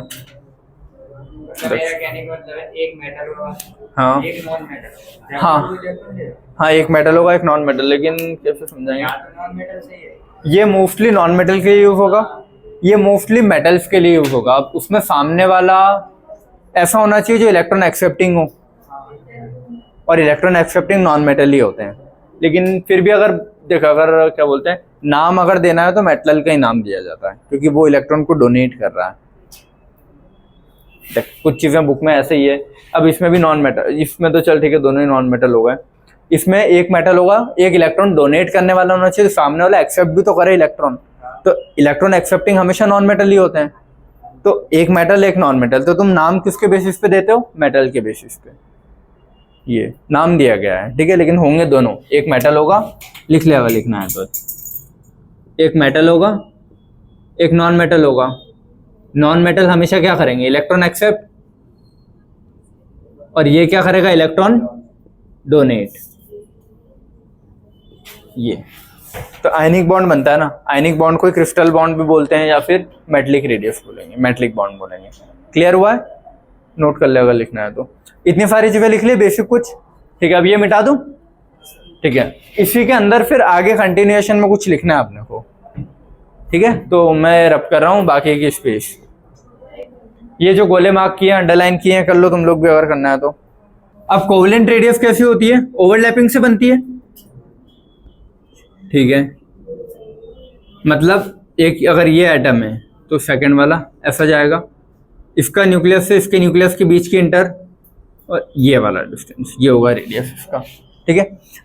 [SPEAKER 2] मेरा कहने का मतलब है एक मेटल होगा,
[SPEAKER 1] हाँ
[SPEAKER 2] एक नॉन मेटल।
[SPEAKER 1] हाँ हाँ, एक मेटल होगा एक नॉन मेटल, लेकिन कैसे समझाएंगे?
[SPEAKER 2] नॉन मेटल सही है,
[SPEAKER 1] ये मोस्टली नॉन मेटल के लिए यूज होगा, ये मोस्टली मेटल्स के लिए यूज होगा। अब उसमें सामने वाला ऐसा होना चाहिए जो इलेक्ट्रॉन एक्सेप्टिंग हो, और इलेक्ट्रॉन एक्सेप्टिंग नॉन मेटल ही होते हैं। लेकिन फिर भी अगर देखो, अगर क्या बोलते हैं, नाम अगर देना है तो मेटल का ही नाम दिया जाता है, क्योंकि वो इलेक्ट्रॉन को डोनेट कर रहा है। देख कुछ चीजें बुक में ऐसे ही है। अब इसमें भी नॉन मेटल, इसमें तो चल ठीक है, दोनों ही नॉन मेटल हो गए। इसमें एक मेटल होगा, एक इलेक्ट्रॉन डोनेट करने वाला होना चाहिए, सामने वाला एक्सेप्ट भी तो करे इलेक्ट्रॉन। तो इलेक्ट्रॉन एक्सेप्टिंग हमेशा नॉन मेटल ही होते हैं। तो एक मेटल एक नॉन मेटल, तो तुम नाम किसके बेसिस पे देते हो? मेटल के बेसिस पे ये नाम दिया गया है, ठीक है। लेकिन होंगे दोनों, एक मेटल होगा, लिख लिया, लिखना है तो एक मेटल होगा, एक नॉन मेटल होगा। नॉन मेटल हमेशा क्या करेंगे? इलेक्ट्रॉन एक्सेप्ट, और ये क्या करेगा? Electron donate. ये तो आयनिक बॉन्ड बनता है ना। आयनिक बॉन्ड को क्रिस्टल बॉन्ड भी बोलते हैं या फिर मेटलिक रेडियस बोलेंगे, मेटलिक बॉन्ड बोलेंगे। क्लियर हुआ है? नोट कर ले अगर लिखना है तो। इतनी सारी चीजें लिख ली बेसिक कुछ, ठीक है। अब ये मिटा दूं, ठीक है। इसी के अंदर फिर आगे कंटिन्यूएशन में कुछ लिखना है अपने को, ठीक है। तो मैं रब कर रहा हूं बाकी की स्पेस। ये जो गोले मार्क किए, अंडरलाइन किए हैं, कर लो तुम लोग भी अगर करना है तो। अब कोवेलेंट रेडियस कैसी होती है? ओवरलैपिंग से बनती है, ठीक है। मतलब एक अगर ये एटम है तो सेकंड वाला ऐसा जाएगा, इसका न्यूक्लियस से इसके न्यूक्लियस के बीच की इंटर, और ये वाला डिस्टेंस, ये होगा रेडियस इसका, ठीक है।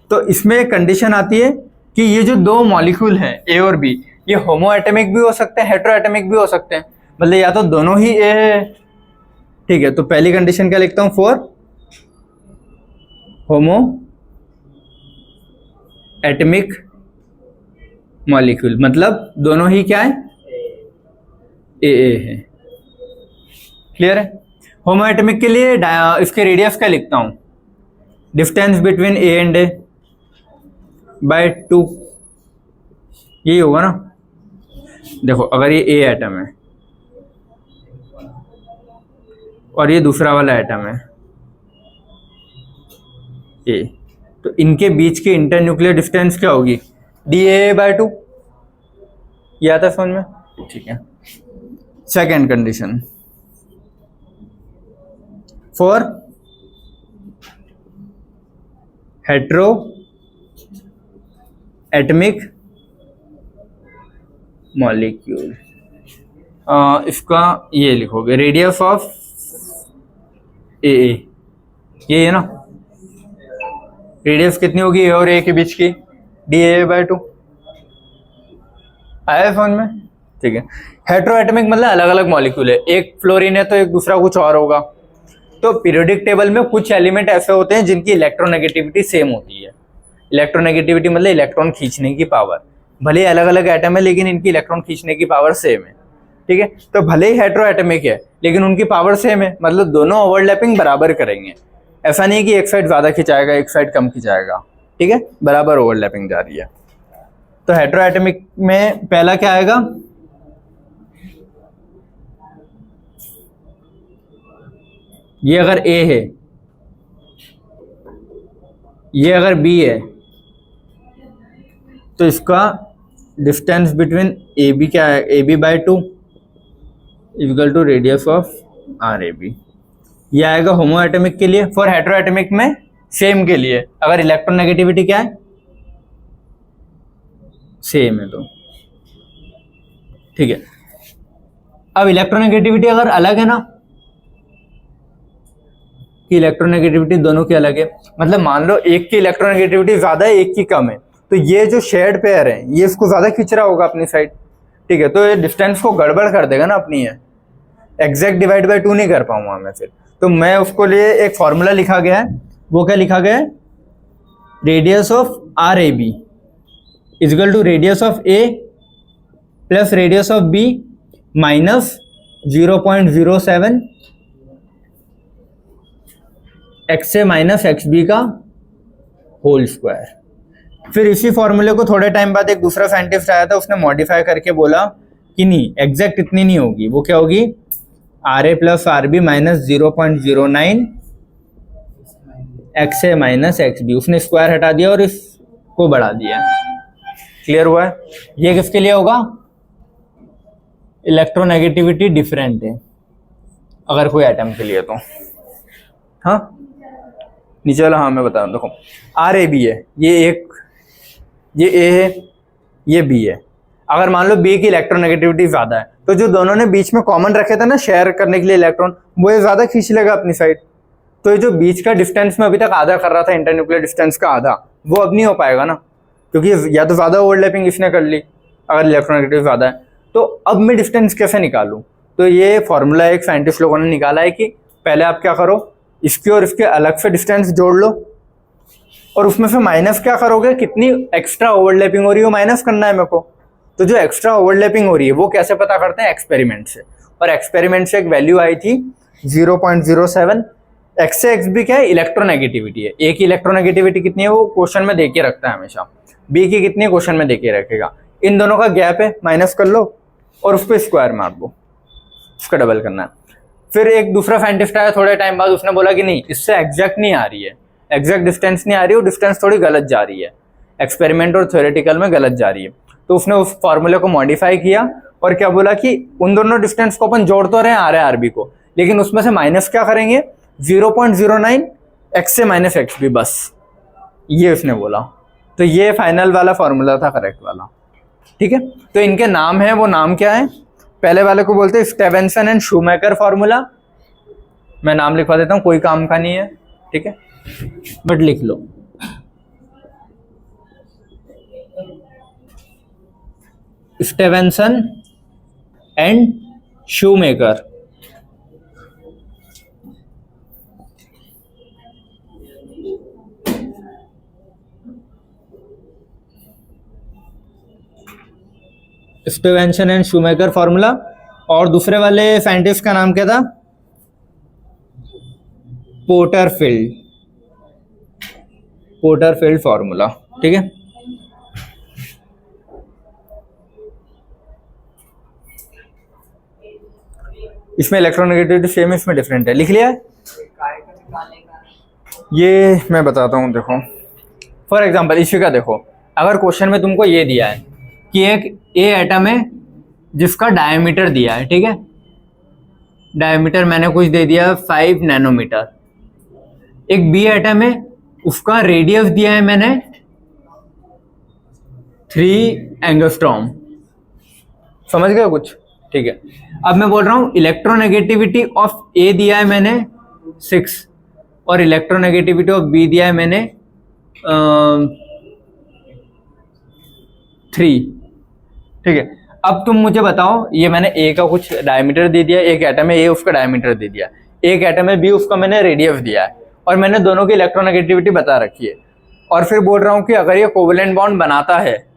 [SPEAKER 1] तो इसमें एक कंडीशन आती है कि ये जो दो मॉलिक्यूल हैं ए और बी, ये होमो एटमिक भी हो सकते हैं, हेटेरो एटमिक भी हो सकते हैं। मतलब या तो दोनों ही ए है, ठीक है। तो पहली कंडीशन क्या लिखता हूं? फॉर होमो एटमिक मॉलिक्यूल, मतलब दोनों ही क्या है? ए है। क्लियर है? होमो एटमिक के लिए इसके रेडियस क्या लिखता हूं? Distance between A and A by 2, यही होगा ना। देखो अगर ये ए एटम है और ये दूसरा वाला एटम है ए, तो इनके बीच की इंटरन्यूक्लियर डिस्टेंस क्या होगी? DAA/2। ये आता है समझ में? ठीक है। Second condition, for hetero atomic molecule, इसका ये लिखोगे रेडियस ऑफ ए, ये है ना। रेडियस कितनी होगी ए और ए के बीच की? DAA/2। आया समझ में? ठीक है। हेटेरो एटमिक मतलब अलग अलग मॉलिक्यूल है, एक फ्लोरीन है तो एक दूसरा कुछ और होगा। तो पीरियोडिक टेबल में कुछ एलिमेंट ऐसे होते हैं जिनकी इलेक्ट्रोनेगेटिविटी सेम होती है। इलेक्ट्रोनेगेटिविटी मतलब इलेक्ट्रॉन खींचने की पावर, भले ही अलग अलग एटम है लेकिन इनकी इलेक्ट्रॉन खींचने की पावर सेम है, ठीक है। तो भले ही हेटेरो एटमिक है लेकिन उनकी पावर सेम है, मतलब दोनों ओवरलैपिंग बराबर करेंगे। ऐसा नहीं कि एक साइड ज्यादा खिंचाएगा एक साइड कम खिंचाएगा, ठीक है, बराबर ओवरलैपिंग जा रही है। तो हेटेरो एटमिक में पहला क्या आएगा? ये अगर A है, ये अगर B है, तो इसका डिस्टेंस बिटवीन AB क्या है? AB/2 equal to radius of RAB। ये आएगा होमो एटमिक के लिए। फॉर हेटेरो एटमिक में सेम के लिए अगर इलेक्ट्रोनेगेटिविटी क्या है? सेम है तो ठीक है। अब इलेक्ट्रोनेगेटिविटी अगर अलग है ना, कि इलेक्ट्रोनेगेटिविटी दोनों की अलग है, मतलब मान लो एक की इलेक्ट्रोनेगेटिविटी ज्यादा है एक की कम है, तो ये जो शेयर्ड पेयर है ये इसको ज्यादा खींच रहा होगा अपनी साइड, ठीक है। तो ये डिस्टेंस को गड़बड़ कर देगा ना अपनी, है एग्जैक्ट डिवाइड बाय 2 नहीं कर पाऊंगा मैं फिर। तो मैं उसको लिए एक फॉर्मूला लिखा गया है, वो क्या लिखा गया है? Radius of RAB equal to radius of A plus radius of B minus 0.07 XA minus XB का होल स्क्वायर। फिर इसी फॉर्मूले को थोड़े टाइम बाद एक दूसरा साइंटिस्ट आया था, उसने मॉडिफाई करके बोला कि नहीं एग्जैक्ट इतनी नहीं होगी, वो क्या होगी? RA plus RB minus 0.09 XA minus XB। उसने स्क्वायर हटा दिया और इसको बढ़ा दिया। क्लियर हुआ है? ये किसके लिए होगा? इलेक्ट्रोनेगेटिविटी डिफरेंट है अगर कोई एटम के लिए, तो हाँ नीचे वाला, हाँ मैं बता रहा हूँ, देखो आर ए बी है, ये ए है, ये बी है। अगर मान लो बी की इलेक्ट्रोनेगेटिविटी ज्यादा है तो जो दोनों ने बीच में कॉमन रखे थे ना शेयर करने के लिए इलेक्ट्रॉन, वो ये ज्यादा खींच लेगा अपनी साइड। तो ये जो बीच का डिस्टेंस में अभी तक आधा कर रहा था, इंटरन्यूक्लियर डिस्टेंस का आधा, वो अब नहीं हो पाएगा ना, क्योंकि या तो ज्यादा ओवरलैपिंग इसने कर ली अगर इलेक्ट्रोनेगेटिव ज्यादा है। तो अब मैं डिस्टेंस कैसे निकालूं? तो ये फॉर्मूला एक साइंटिस्ट लोगों ने निकाला है कि पहले आप क्या करो, इसके और इसके अलग से डिस्टेंस जोड़ लो, और उसमें से माइनस क्या करोगे, कितनी एक्स्ट्रा ओवरलैपिंग हो रही है वो माइनस करना है मेरे को। तो जो एक्स्ट्रा ओवरलैपिंग हो रही है वो कैसे पता करते हैं? एक्सपेरिमेंट से। और एक्सपेरिमेंट से एक वैल्यू आई थी 0.07। एक्स से एक्स भी क्या है? इलेक्ट्रोनेगेटिविटी है। ए की इलेक्ट्रोनेगेटिविटी कितनी है वो क्वेश्चन में देके रखता है हमेशा, बी की कितनी क्वेश्चन में देके रखेगा। इन दोनों का गैप है, माइनस कर लो और उस पर स्क्वायर मार दो, उसका डबल करना है। फिर एक दूसरा साइंटिस्ट आया थोड़े टाइम बाद, उसने बोला कि नहीं, इससे एग्जैक्ट नहीं आ रही है, एग्जैक्ट डिस्टेंस नहीं आ रही है, वो डिस्टेंस थोड़ी गलत जा रही है, एक्सपेरिमेंट और थ्योरेटिकल में गलत जा रही है। तो उसने उस फॉर्मूले को मॉडिफाई किया और क्या बोला कि उन दोनों डिस्टेंस को अपन जोड़ तो रहे हैं आर ए आर बी को, लेकिन उसमें से माइनस क्या करेंगे? 0.09 एक्स से माइनस एक्स बी, बस ये उसने बोला। तो ये फाइनल वाला फॉर्मूला था करेक्ट वाला, ठीक है। तो इनके नाम है, वो नाम क्या है? पहले वाले को बोलते हैं स्टेवेंसन एंड शूमेकर फॉर्मूला। मैं नाम लिखवा देता हूँ, कोई काम का नहीं है, ठीक है, बट लिख लो। Stevenson and Schomaker. Stevenson and Schomaker formula. और दूसरे वाले साइंटिस्ट का नाम क्या था? पोर्टरफील्ड फॉर्मूला, ठीक है। इसमें इलेक्ट्रोनेगेटिविटी सेम है, इसमें डिफरेंट है। लिख लिया है? ये मैं बताता हूँ, देखो फॉर एग्जांपल इसी का देखो, अगर क्वेश्चन में तुमको ये दिया है कि एक ए एटम है जिसका डायमीटर दिया है, ठीक है, डायमीटर मैंने कुछ दे दिया 5 नैनोमीटर। एक बी एटम है, उसका रेडियस दिया है मैंने 3 एंगस्ट्रॉम। समझ गए कुछ? ठीक है। अब मैं बोल रहा हूं इलेक्ट्रोनेगेटिविटी ऑफ ए दिया है मैंने 6 और इलेक्ट्रोनेगेटिविटी ऑफ बी दिया है मैंने 3, ठीक है। अब तुम मुझे बताओ, ये मैंने ए का कुछ डायमीटर दे दिया, एक एटम है ए, उसका डायमीटर दे दिया, एक एटम है बी, उसका मैंने रेडियस दिया है, और मैंने दोनों की इलेक्ट्रोनेगेटिविटी बता रखी है। और फिर बोल रहा हूँ कि अगर ये कोवेलेंट बॉन्ड बनाता है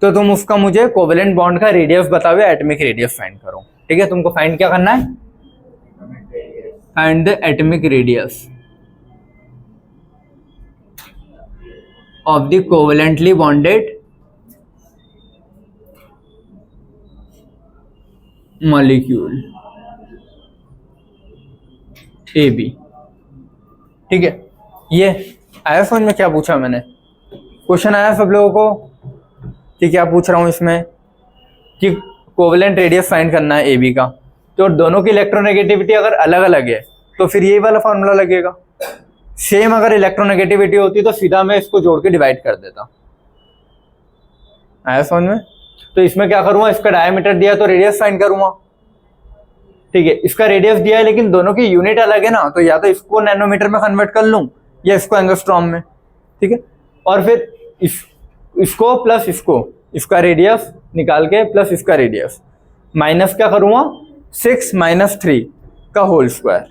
[SPEAKER 1] तो तुम उसका मुझे कोवेलेंट बॉन्ड का रेडियस बताओ, एटॉमिक रेडियस फाइंड करो, ठीक है। तुमको फाइंड क्या करना है? Find the atomic radius of the covalently bonded molecule A B, ठीक है। ये आया समझ में क्या पूछा मैंने? क्वेश्चन आया सब लोगों को कि क्या पूछ रहा हूं इसमें कि कोवेलेंट रेडियस फाइंड करना है ए बी का, तो दोनों की इलेक्ट्रोनेगेटिविटी अगर अलग अलग है तो फिर यही वाला फॉर्मूला लगेगा। सेम अगर इलेक्ट्रोनेगेटिविटी होती तो सीधा मैं इसको जोड़ के डिवाइड कर देता। आया समझ में? तो इसमें क्या करूंगा, इसका डायमीटर दिया तो रेडियस फाइंड करूंगा, ठीक है। इसका रेडियस दिया है लेकिन दोनों की यूनिट अलग है ना, तो या तो इसको नैनोमीटर में कन्वर्ट कर लूं या इसको एंगस्ट्रॉम में, ठीक है। और फिर इसको प्लस इसका रेडियस निकाल के प्लस इसका रेडियस माइनस क्या करूंगा, 6 - 3 का होल स्क्वायर।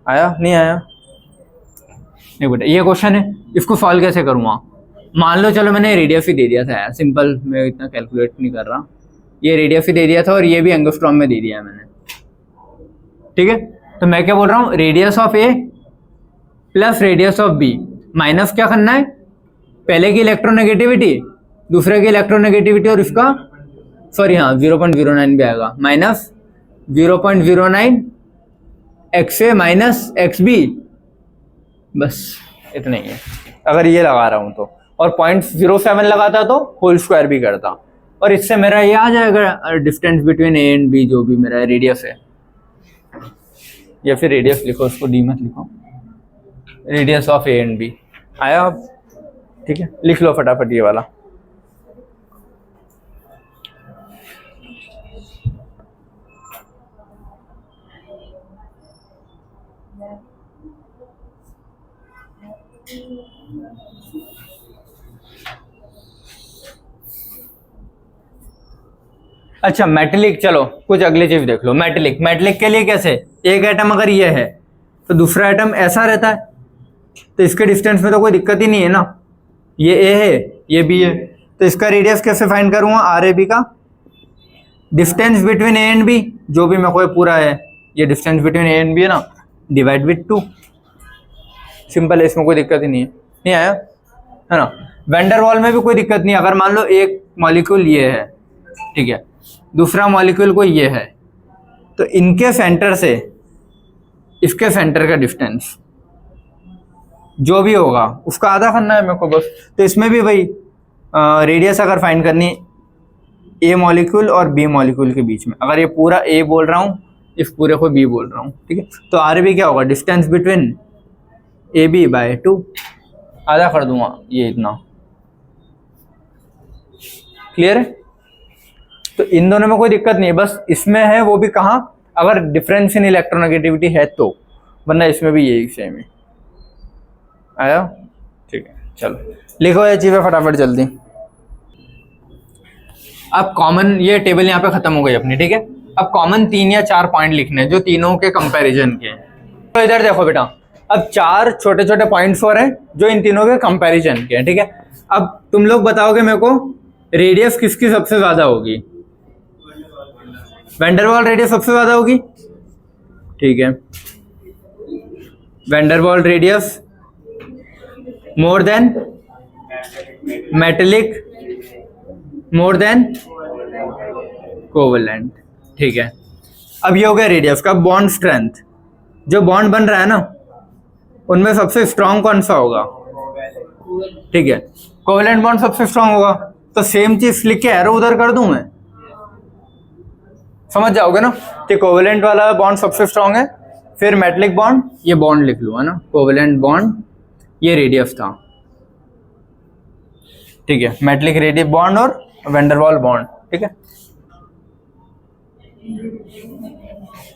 [SPEAKER 1] आया नहीं आया? नहीं बेटा, ये क्वेश्चन है, इसको सॉल्व कैसे करूंगा? मान लो चलो मैंने रेडियस ही दे दिया था यार, सिंपल, मैं इतना कैलकुलेट नहीं कर रहा, ये रेडियस ही दे दिया था और ये भी एंगस्ट्रॉम में दे दिया है मैंने, ठीक है। तो मैं क्या बोल रहा हूँ, radius of A plus radius of B minus क्या करना है, पहले की इलेक्ट्रोनेगेटिविटी, दूसरे की इलेक्ट्रोनेगेटिविटी और इसका सॉरी हाँ 0.09 भी आएगा, माइनस 0.09 एक्स ए माइनस एक्स बी, बस इतना ही है। अगर ये लगा रहा हूं तो, और 0.07 लगाता तो होल स्क्वायर भी करता, और इससे मेरा ये आ जाएगा distance between A and B, जो भी मेरा रेडियस है, या फिर रेडियस लिखो, उसको डी मत लिखो, radius of A and B. आया अब? ठीक है, लिख लो फटाफट ये वाला। अच्छा मेटेलिक, चलो कुछ अगली चीज देख लो। मेटेलिक, मेटेलिक के लिए कैसे, एक एटम अगर ये है तो दूसरा एटम ऐसा रहता है, तो इसके डिस्टेंस में तो कोई दिक्कत ही नहीं है ना। ये ए है, ये बी है, तो इसका रेडियस कैसे फाइंड करूंगा, आर ए बी का distance between A and B, जो भी मेरे को पूरा है, ये distance between A and B है ना, डिवाइड विथ 2। सिंपल है, इसमें कोई दिक्कत ही नहीं है। नहीं आया है ना। वैंडर वॉल में भी कोई दिक्कत नहीं। अगर मान लो एक मॉलिक्यूल ये है, ठीक है, दूसरा मॉलिक्यूल कोई ये है, तो इनके सेंटर से इसके सेंटर का डिस्टेंस जो भी होगा उसका आधा करना है मेरे को बस। तो इसमें भी भाई रेडियस अगर फाइंड करनी ए मॉलिक्यूल और बी मॉलिक्यूल के बीच में, अगर ये पूरा ए बोल रहा हूँ, इस पूरे को बी बोल रहा हूँ, ठीक है, तो आर बी क्या होगा, distance between A B by 2, आधा कर दूंगा ये इतना। क्लियर है? तो इन दोनों में कोई दिक्कत नहीं है, बस इसमें है वो भी कहाँ, अगर डिफरेंस इन इलेक्ट्रोनेगेटिविटी है तो, वरना इसमें भी यही सेम है। आया? ठीक है, चलो लिखो ये चीज़ें फटाफट जल्दी। अब कॉमन, ये टेबल यहाँ पे खत्म हो गई अपनी, ठीक है। अब कॉमन 3 या 4 पॉइंट लिखने हैं जो तीनों के कंपैरिजन के हैं। तो इधर देखो बेटा, अब 4 छोटे छोटे पॉइंट्स और हैं जो इन तीनों के कंपैरिजन के हैं, ठीक है। अब तुम लोग बताओगे मेरे को रेडियस किसकी सबसे ज्यादा होगी, वैंडरवाल रेडियस सबसे ज्यादा होगी, ठीक है। Van der Waals radius more than metallic more than covalent, ठीक है। अब ये हो गया रेडियस का। बॉन्ड स्ट्रेंथ, जो बॉन्ड बन रहा है ना, उनमें सबसे स्ट्रांग कौन सा होगा, ठीक है, कोवेलेंट बॉन्ड सबसे स्ट्रांग होगा। तो सेम चीज लिख के एरो उधर कर दूं मैं, समझ जाओगे ना कि कोवेलेंट वाला बॉन्ड सबसे स्ट्रांग है। फिर मेटेलिक बॉन्ड, ये बॉन्ड लिख लूँ है ना, कोवेलेंट बॉन्ड, ये रेडियस था, ठीक है, मेटेलिक रेडियस बॉन्ड और वैंडरवाल बॉन्ड, ठीक है।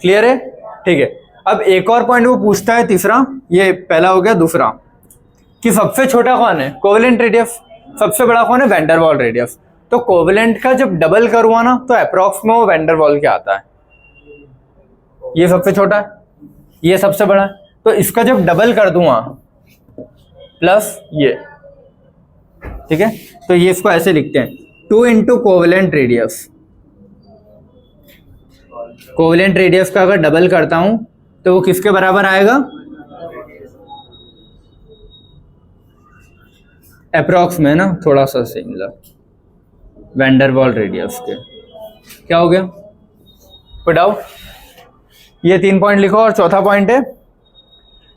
[SPEAKER 1] क्लियर है? ठीक है। अब एक और पॉइंट वो पूछता है, तीसरा, ये पहला हो गया, दूसरा कि सबसे छोटा कौन है, कोवेलेंट रेडियस, सबसे बड़ा कौन है, वैंडरवाल रेडियस। तो कोवेलेंट का जब डबल करूँगा ना, तो अप्रॉक्स में वो वैंडरवाल के आता है। ये सबसे छोटा है, ये सबसे बड़ा है, तो इसका जब डबल कर दूंगा प्लस ये, ठीक है, तो ये इसको ऐसे लिखते हैं 2 into covalent radius. Covalent radius का अगर डबल करता हूं तो वो किसके बराबर आएगा, अप्रॉक्स में ना, थोड़ा सा सिमिलर वैंडरवाल रेडियस के। क्या हो गया, कोई डाउट? ये 3 पॉइंट लिखो। और चौथा पॉइंट है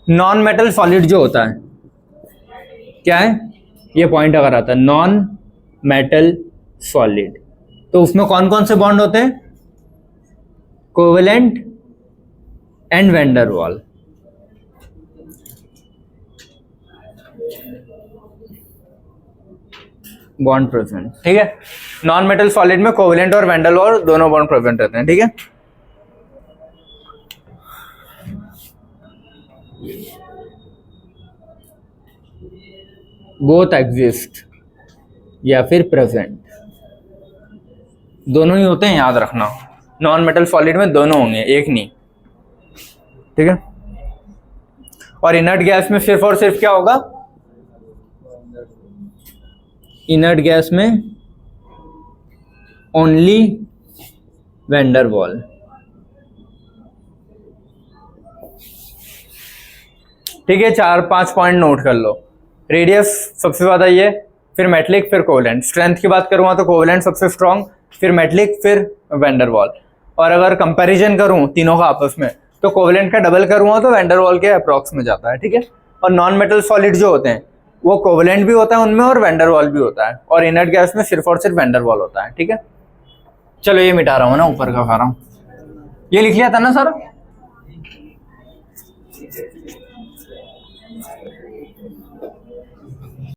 [SPEAKER 1] नॉन मेटल सॉलिड जो होता है, क्या है ये पॉइंट अगर आता है नॉन मेटल सॉलिड, तो उसमें कौन कौन से बॉन्ड होते हैं, कोवेलेंट एंड वैंडरवाल। बॉन्ड प्रेजेंट, ठीक है। नॉन मेटल सॉलिड में कोवेलेंट और वैंडरवाल दोनों बॉन्ड प्रेजेंट रहते हैं, ठीक है। बोथ एग्जिस्ट या फिर प्रेजेंट, दोनों ही होते हैं, याद रखना। नॉन मेटल सॉलिड में दोनों होंगे, एक नहीं, ठीक है। और इनर्ट गैस में सिर्फ और सिर्फ क्या होगा, इनर्ट गैस में ओनली वैंडरवाल, ठीक है। 4-5 पॉइंट नोट कर लो। रेडियस सबसे ज्यादा ये, फिर मेटेलिक, फिर कोवेलेंट। स्ट्रेंथ की बात करूँगा तो कोवेलेंट सबसे स्ट्रांग, फिर मेटेलिक, फिर वैंडरवाल। और अगर कंपैरिजन करूँ तीनों का आपस में, तो कोवेलेंट का डबल करूँगा तो वैंडरवाल के अप्रॉक्स में जाता है, ठीक है। और नॉन मेटल सॉलिड जो होते हैं वो कोवेलेंट भी होता है उनमें और वैंडरवाल भी होता है, और इनर्ट गैस में सिर्फ और सिर्फ वैंडरवाल होता है, ठीक है। चलो ये मिटा रहा हूँ ना, ऊपर का खा रहा हूँ, ये लिख लिया था ना सर।